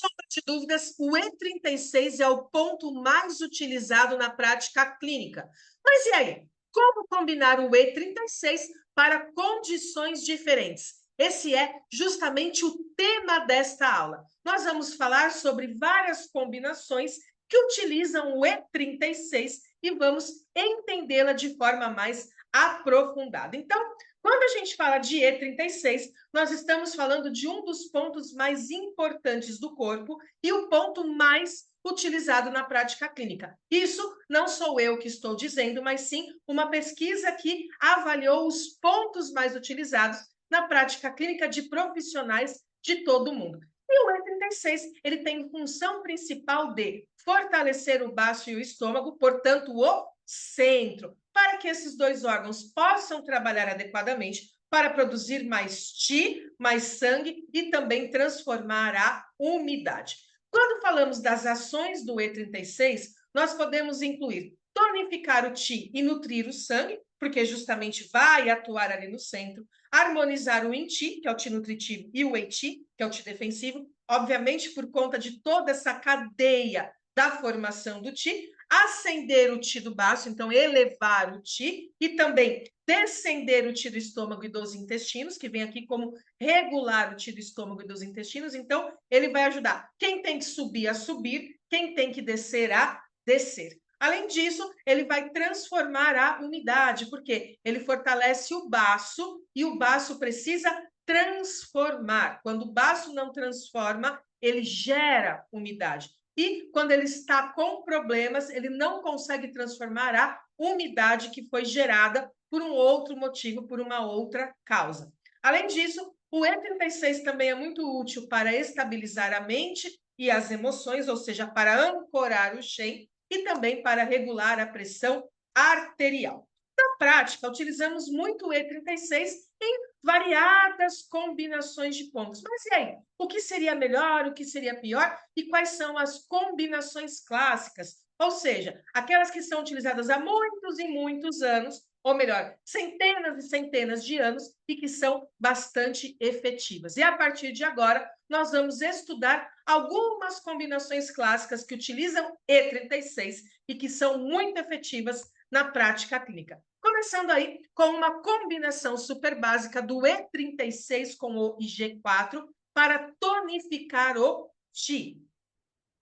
sombra de dúvidas, o E36 é o ponto mais utilizado na prática clínica. Mas e aí? Como combinar o E36 para condições diferentes? Esse é justamente o tema desta aula. Nós vamos falar sobre várias combinações que utilizam o E36 e vamos entendê-la de forma mais aprofundada. Então, quando a gente fala de E36, nós estamos falando de um dos pontos mais importantes do corpo e o ponto mais utilizado na prática clínica. Isso não sou eu que estou dizendo, mas sim uma pesquisa que avaliou os pontos mais utilizados na prática clínica de profissionais de todo o mundo. E o E36, ele tem função principal de fortalecer o baço e o estômago, portanto, o centro, para que esses dois órgãos possam trabalhar adequadamente para produzir mais Qi, mais sangue e também transformar a umidade. Quando falamos das ações do E36, nós podemos incluir tonificar o Qi e nutrir o sangue, porque justamente vai atuar ali no centro, harmonizar o Yin-Qi, que é o Qi nutritivo, e o Wei-Qi, que é o Qi defensivo, obviamente por conta de toda essa cadeia da formação do Qi, acender o Qi do baço, então elevar o Qi, e também descender o Qi do estômago e dos intestinos, que vem aqui como regular o Qi do estômago e dos intestinos, então ele vai ajudar quem tem que subir a subir, quem tem que descer a descer. Além disso, ele vai transformar a umidade, porque ele fortalece o baço e o baço precisa transformar. Quando o baço não transforma, ele gera umidade. E quando ele está com problemas, ele não consegue transformar a umidade que foi gerada por um outro motivo, por uma outra causa. Além disso, o E36 também é muito útil para estabilizar a mente e as emoções, ou seja, para ancorar o Shen e também para regular a pressão arterial. Na prática, utilizamos muito o E36 em variadas combinações de pontos. Mas e aí? O que seria melhor, o que seria pior e quais são as combinações clássicas? Ou seja, aquelas que são utilizadas há muitos e muitos anos, ou melhor, centenas e centenas de anos e que são bastante efetivas. E a partir de agora, nós vamos estudar algumas combinações clássicas que utilizam E36 e que são muito efetivas na prática clínica. Começando aí com uma combinação super básica do E36 com o IG4 para tonificar o Qi.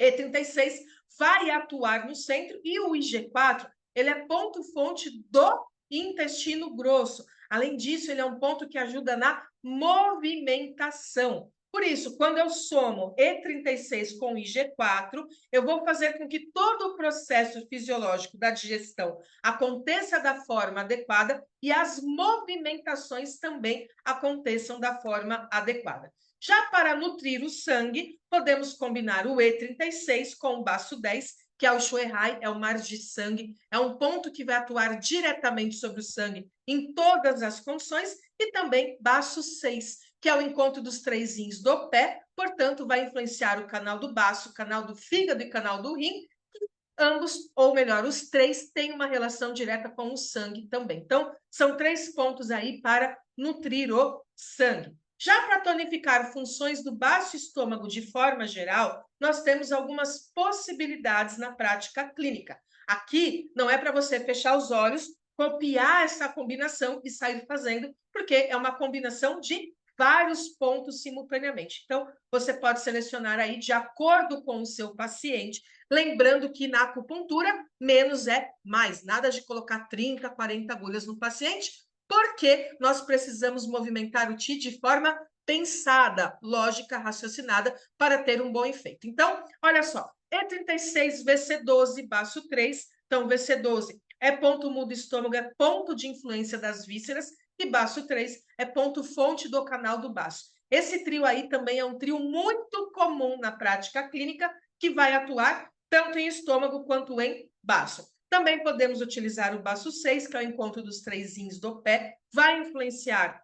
E36 vai atuar no centro e o IG4, ele é ponto-fonte do intestino grosso. Além disso, ele é um ponto que ajuda na movimentação. Por isso, quando eu somo E36 com IG4, eu vou fazer com que todo o processo fisiológico da digestão aconteça da forma adequada e as movimentações também aconteçam da forma adequada. Já para nutrir o sangue, podemos combinar o E36 com o baço 10, que é o Xuerhai, é o mar de sangue, é um ponto que vai atuar diretamente sobre o sangue em todas as funções, e também baço 6, que é o encontro dos três rins do pé, portanto, vai influenciar o canal do baço, o canal do fígado e o canal do rim, e ambos, ou melhor, os três, têm uma relação direta com o sangue também. Então, são 3 pontos aí para nutrir o sangue. Já para tonificar funções do baço estômago de forma geral, nós temos algumas possibilidades na prática clínica. Aqui não é para você fechar os olhos, copiar essa combinação e sair fazendo, porque é uma combinação de vários pontos simultaneamente. Então, você pode selecionar aí de acordo com o seu paciente, lembrando que na acupuntura, menos é mais. Nada de colocar 30, 40 agulhas no paciente, porque nós precisamos movimentar o Qi de forma pensada, lógica, raciocinada, para ter um bom efeito. Então, olha só, E36, VC12, baço 3. Então, VC12 é ponto mudo estômago, é ponto de influência das vísceras, e baço 3 é ponto fonte do canal do baço. Esse trio aí também é um trio muito comum na prática clínica, que vai atuar tanto em estômago quanto em baço. Também podemos utilizar o baço 6, que é o encontro dos três rins do pé, vai influenciar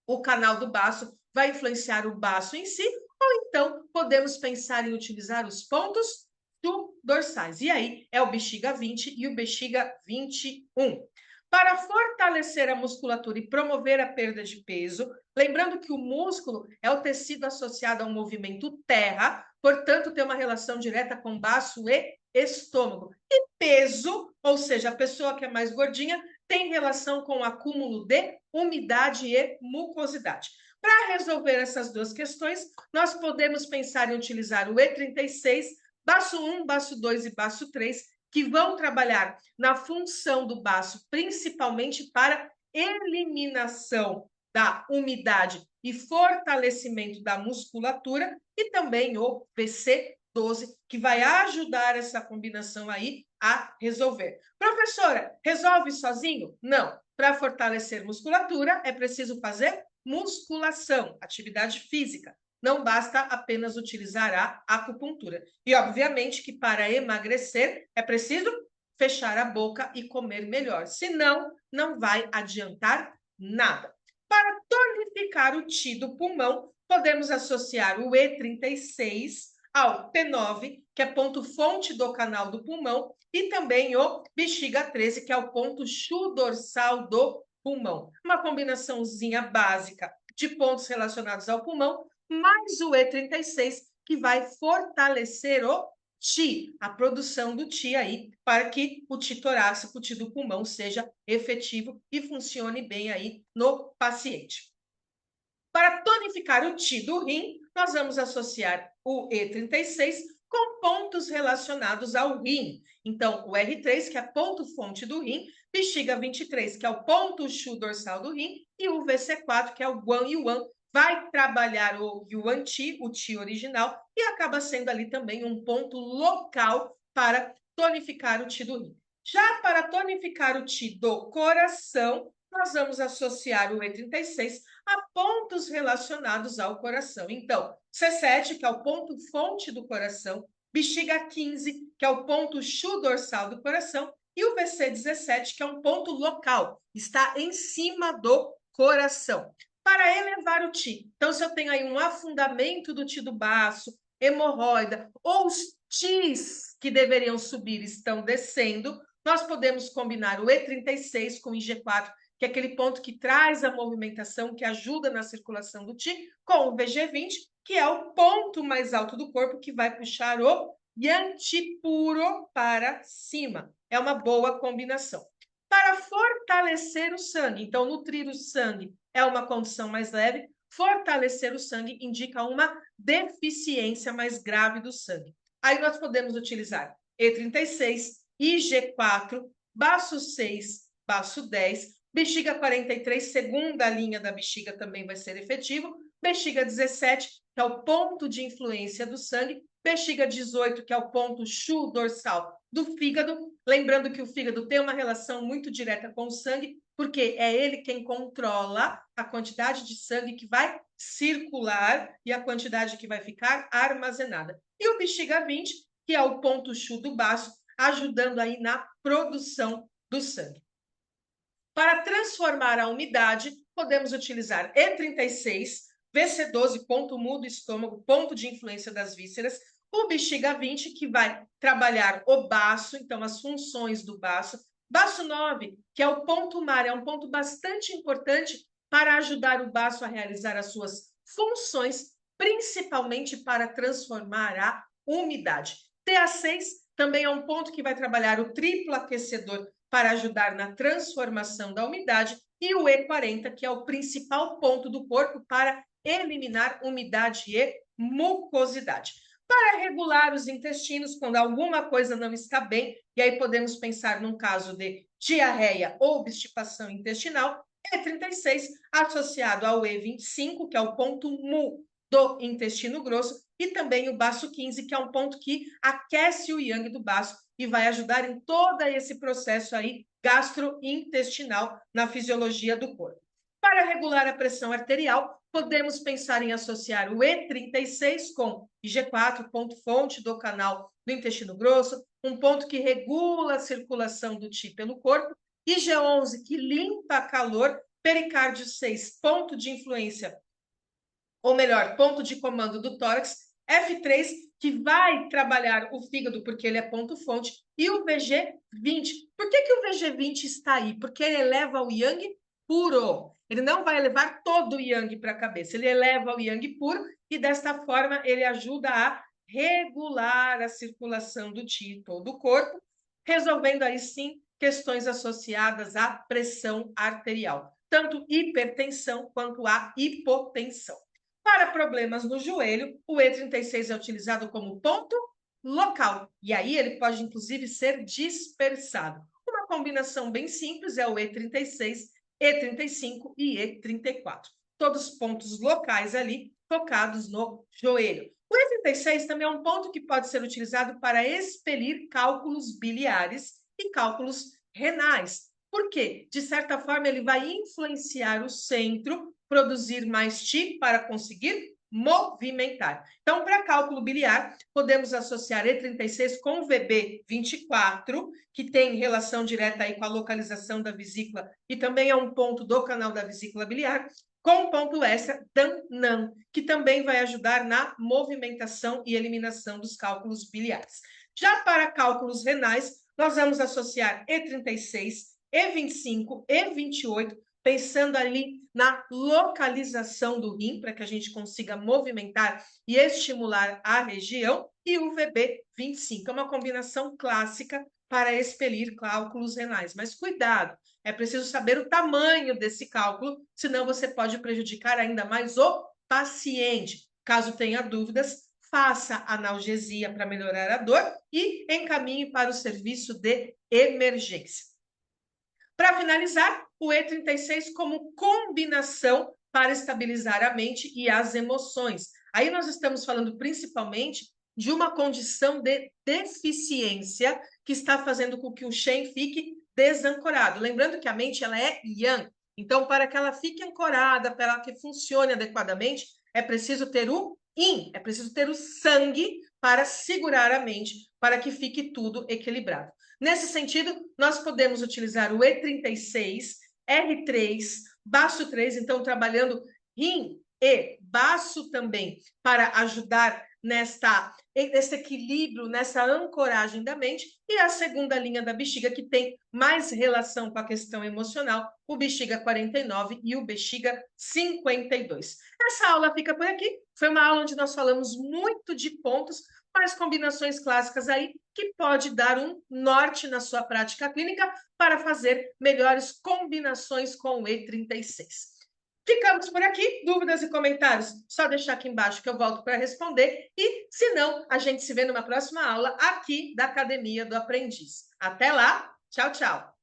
o canal do baço, vai influenciar o baço em si, ou então podemos pensar em utilizar os pontos dorsais. E aí é o bexiga 20 e o bexiga 21. Para fortalecer a musculatura e promover a perda de peso, lembrando que o músculo é o tecido associado ao movimento terra, portanto, tem uma relação direta com baço e estômago. E peso, ou seja, a pessoa que é mais gordinha, tem relação com o acúmulo de umidade e mucosidade. Para resolver essas duas questões, nós podemos pensar em utilizar o E36, baço 1, baço 2 e baço 3, que vão trabalhar na função do baço, principalmente para eliminação da umidade e fortalecimento da musculatura, e também o VC12, que vai ajudar essa combinação aí a resolver. Professora, resolve sozinho? Não. Para fortalecer musculatura, é preciso fazer musculação, atividade física. Não basta apenas utilizar a acupuntura. E, obviamente, que para emagrecer é preciso fechar a boca e comer melhor. Senão, não vai adiantar nada. Para tonificar o Ti do pulmão, podemos associar o E36 ao T9, que é ponto fonte do canal do pulmão, e também o bexiga 13, que é o ponto chu dorsal do pulmão. Uma combinaçãozinha básica de pontos relacionados ao pulmão, mais o E36, que vai fortalecer o Ti, a produção do Ti aí, para que o Ti torácico, o Ti do pulmão, seja efetivo e funcione bem aí no paciente. Para tonificar o Ti do rim, nós vamos associar o E36 com pontos relacionados ao rim. Então, o R3, que é ponto-fonte do rim, bexiga 23, que é o ponto chu dorsal do rim, e o VC4, que é o Guan Yuan, vai trabalhar o Yuan Ti, o Ti original, e acaba sendo ali também um ponto local para tonificar o Ti do rim. Já para tonificar o Ti do coração, nós vamos associar o E36 a pontos relacionados ao coração. Então, C7, que é o ponto fonte do coração, bexiga 15, que é o ponto chu dorsal do coração, e o VC17, que é um ponto local, está em cima do coração. Para elevar o Ti, então se eu tenho aí um afundamento do Ti do baço, hemorroida, ou os Tis que deveriam subir estão descendo, nós podemos combinar o E36 com o IG4, que é aquele ponto que traz a movimentação, que ajuda na circulação do Ti, com o VG20, que é o ponto mais alto do corpo, que vai puxar o Yanti puro para cima. É uma boa combinação. Para fortalecer o sangue, então nutrir o sangue é uma condição mais leve, fortalecer o sangue indica uma deficiência mais grave do sangue. Aí nós podemos utilizar E36, IG4, baço 6, baço 10, bexiga 43, segunda linha da bexiga também vai ser efetivo, bexiga 17, que é o ponto de influência do sangue, bexiga 18, que é o ponto chu dorsal do fígado, lembrando que o fígado tem uma relação muito direta com o sangue, porque é ele quem controla a quantidade de sangue que vai circular e a quantidade que vai ficar armazenada. E o bexiga 20, que é o ponto chu do baço, ajudando aí na produção do sangue. Para transformar a umidade, podemos utilizar E36, VC12, ponto mu do estômago, ponto de influência das vísceras, o bexiga 20, que vai trabalhar o baço, então as funções do baço, baço 9, que é o ponto mar, é um ponto bastante importante para ajudar o baço a realizar as suas funções, principalmente para transformar a umidade. TA6 também é um ponto que vai trabalhar o triplo aquecedor para ajudar na transformação da umidade, e o E40, que é o principal ponto do corpo para eliminar umidade e mucosidade. Para regular os intestinos, quando alguma coisa não está bem, e aí podemos pensar num caso de diarreia ou obstipação intestinal, E36 associado ao E25, que é o ponto mu do intestino grosso, e também o baço 15, que é um ponto que aquece o yang do baço e vai ajudar em todo esse processo aí gastrointestinal na fisiologia do corpo. Para regular a pressão arterial, podemos pensar em associar o E36 com IG4, ponto fonte do canal do intestino grosso, um ponto que regula a circulação do Ti pelo corpo, IG11, que limpa calor, pericárdio 6, ponto de influência, ou melhor, ponto de comando do tórax, F3, que vai trabalhar o fígado, porque ele é ponto-fonte, e o VG20. Por que o VG20 está aí? Porque ele eleva o yang puro. Ele não vai levar todo o yang para a cabeça, ele eleva o yang puro e, desta forma, ele ajuda a regular a circulação do Qi em todo o corpo, resolvendo aí sim questões associadas à pressão arterial, tanto hipertensão quanto a hipotensão. Para problemas no joelho, o E36 é utilizado como ponto local, e aí ele pode inclusive ser dispersado. Uma combinação bem simples é o E36, E35 e E34. Todos pontos locais ali, focados no joelho. O E36 também é um ponto que pode ser utilizado para expelir cálculos biliares e cálculos renais. Por quê? De certa forma, ele vai influenciar o centro, produzir mais Qi para conseguir movimentar. Então, para cálculo biliar, podemos associar E36 com VB24, que tem relação direta aí com a localização da vesícula e também é um ponto do canal da vesícula biliar, com o ponto extra Dan-Nan, que também vai ajudar na movimentação e eliminação dos cálculos biliares. Já para cálculos renais, nós vamos associar E36, E25, E28, pensando ali na localização do rim, para que a gente consiga movimentar e estimular a região, e o VB25. É uma combinação clássica para expelir cálculos renais. Mas cuidado, é preciso saber o tamanho desse cálculo, senão você pode prejudicar ainda mais o paciente. Caso tenha dúvidas, faça analgesia para melhorar a dor e encaminhe para o serviço de emergência. Para finalizar, o E36 como combinação para estabilizar a mente e as emoções. Aí nós estamos falando principalmente de uma condição de deficiência que está fazendo com que o Shen fique desancorado. Lembrando que a mente ela é Yang, então para que ela fique ancorada, para que funcione adequadamente, é preciso ter o Yin, é preciso ter o sangue para segurar a mente, para que fique tudo equilibrado. Nesse sentido, nós podemos utilizar o E36, R3, baço 3, então trabalhando rim e baço também para ajudar nesse equilíbrio, nessa ancoragem da mente, e a segunda linha da bexiga, que tem mais relação com a questão emocional, o bexiga 49 e o bexiga 52. Essa aula fica por aqui. Foi uma aula onde nós falamos muito de pontos, mais combinações clássicas aí, que pode dar um norte na sua prática clínica para fazer melhores combinações com o E36. Ficamos por aqui. Dúvidas e comentários? Só deixar aqui embaixo que eu volto para responder. E, se não, a gente se vê numa próxima aula aqui da Academia do Aprendiz. Até lá. Tchau, tchau.